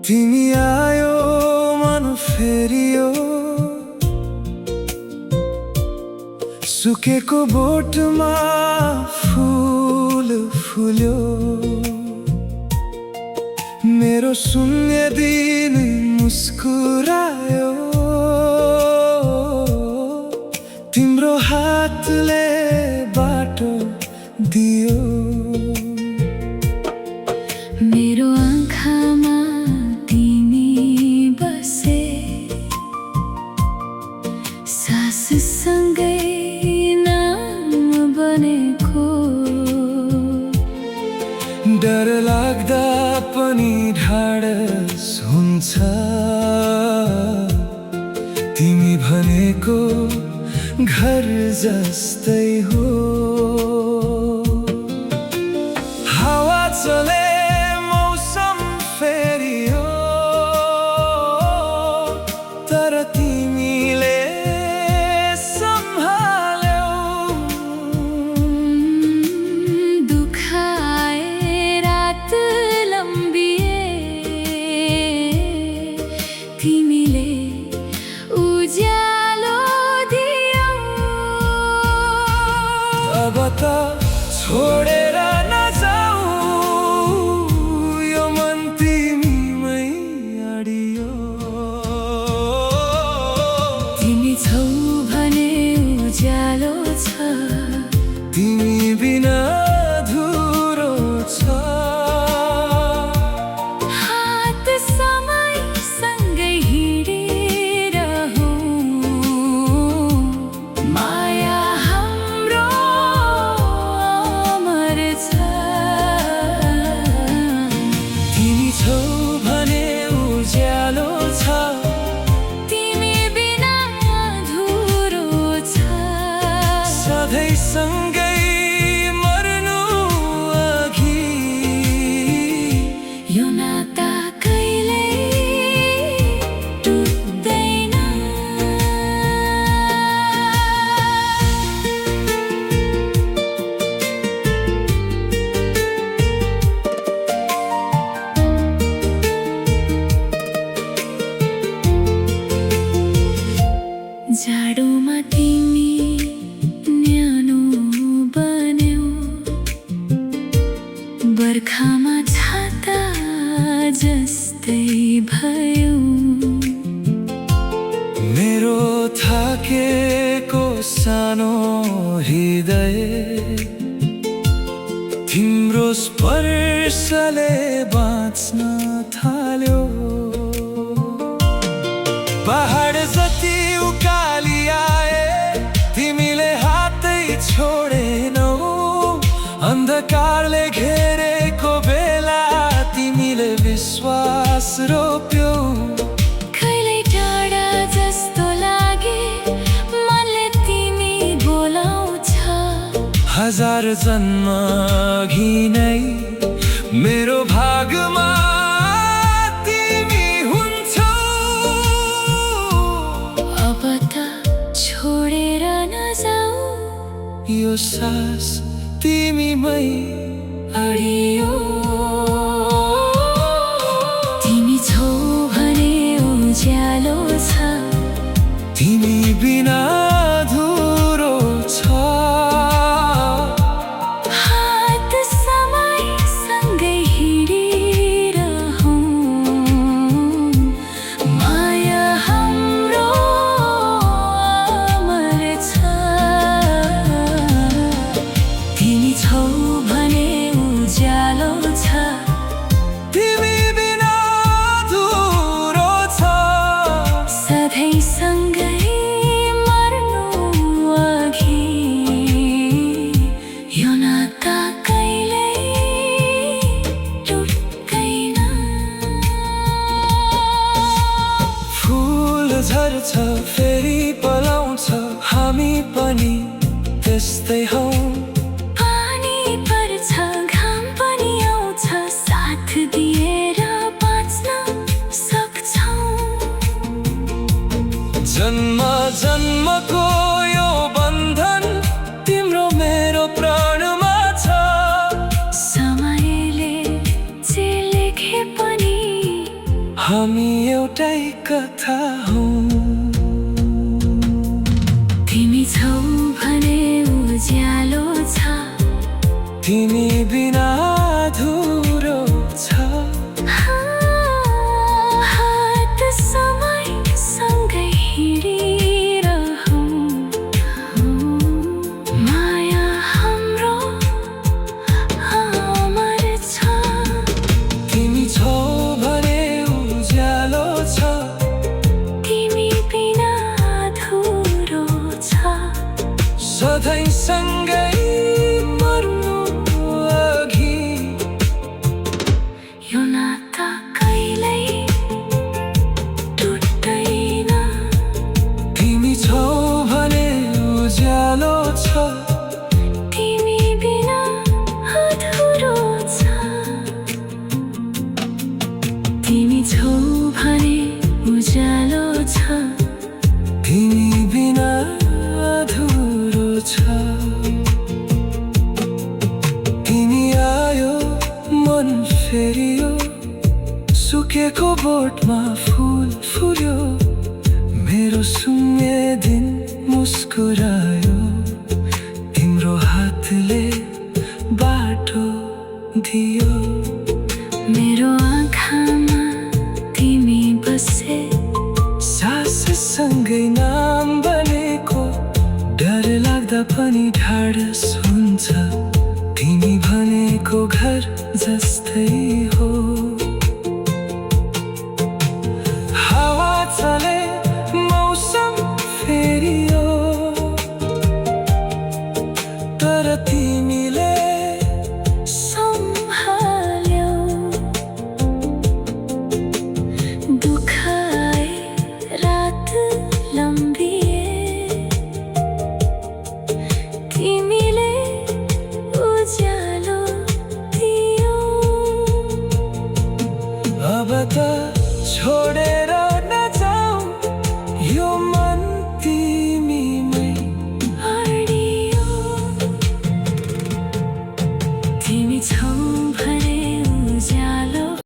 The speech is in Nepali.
तिमी आयो मन फेरियो सुकेको बोटमा फूल फुल्यो मेरो शून्य दिन मुस्कुरायो तिम्रो हातले बाटो दियो मेरो आँखामा तिमी बसे साससँगै नाम बनेको डर लाग्दा पनि ढाडस हुन्छ तिमी भनेको घर जस्तै हो हावा चले मौसम फेरियो तर तिमीले सम्हाल्यौ दुःख आए रात लम्बिए तिमीले उज्यालो दियौ अब त छोडेर नजाऊ यो मन तिमीमै अडियो तिमी छौ भने उज्यालो छ तिमी बिना अधुरो छ हात समयसँगै हिँडिरहौँ माया हाम्रो अमर छ तिमी छौ भने उज्यालो छ तिमी बिना अधुरो छ सधैँ सँगै मर्नु अघि यो नाता कहिल्यै टुट्दैन जाडोमा तिमी न्यानो बन्यौ बर्खामा छाता जस्तै भयो मेरो थाकेको सानो हृदय तिम्रो स्पर्शले बाँच्न थाल्यो पहाड जति उकाली आए तिमीले हातै छोडेनौ अन्धकारले घेरेको बेला तिमीले विश्वास रोप्यौ कहिल्यै टाढा जस्तो लागे मनले तिमी बोलाउँछ हजार जन्म अघि नै मेरो भागमा तिमी हुन्छौ अब त छोडेर नजाऊ यो सास तिमीमै अडियो तिमी छौ भने उज्यालो छ तिमी बिना अधुरो छ हात समयसँगै हिँडिरहौँ माया हाम्रो अमर छ तिमी छौ भने उज्यालो झर्छ फेरि पलाउँछ हामी पनि त्यस्तै हौ पानी पर्छ घाम पनि आउँछ साथ दिएर बाँच्न सक्छौँ जन्म जन्मको यो बन्धन तिम्रो मेरो प्राणमा छ समयले जे लेखे पनि हामी एउटै कथा हौ तिमी छौ भने उज्यालो छ तिमी बिना अधुरो छ हात समय सँगै हिँडिरहौँ माया हाम्रो अमर छ तिमी छौ भने उज्यालो छ तिमी बिना अधुरो छ सधैँ सँगै मर्नु अघि यो नाता कहिल्यै टुट्दैन तिमी छौ भने उज्यालो छ तिमी बिना अधुरो छ तिमी छौ भने उज्यालो छ तिमी बिना अधुरो छ तिमी आयो मन फेरियो सुकेको बोटमा फुल फुल्यो मेरो सुन्ने दिन मुस्कुरायो तिम्रो हातले बाटो दियो मेरो आँखामा तिमी बसे साससँगै नाम बनेको डर लाग्दा पनि ढाडस हुन्छ तिमी भनेको घर जस्तै हो हावा चले मौसम फेरियो तर तिमीले सम्हाल्यौ दुःख आए रात लम्बिए तिमीले उज्यालो दियौ अब त छोडेर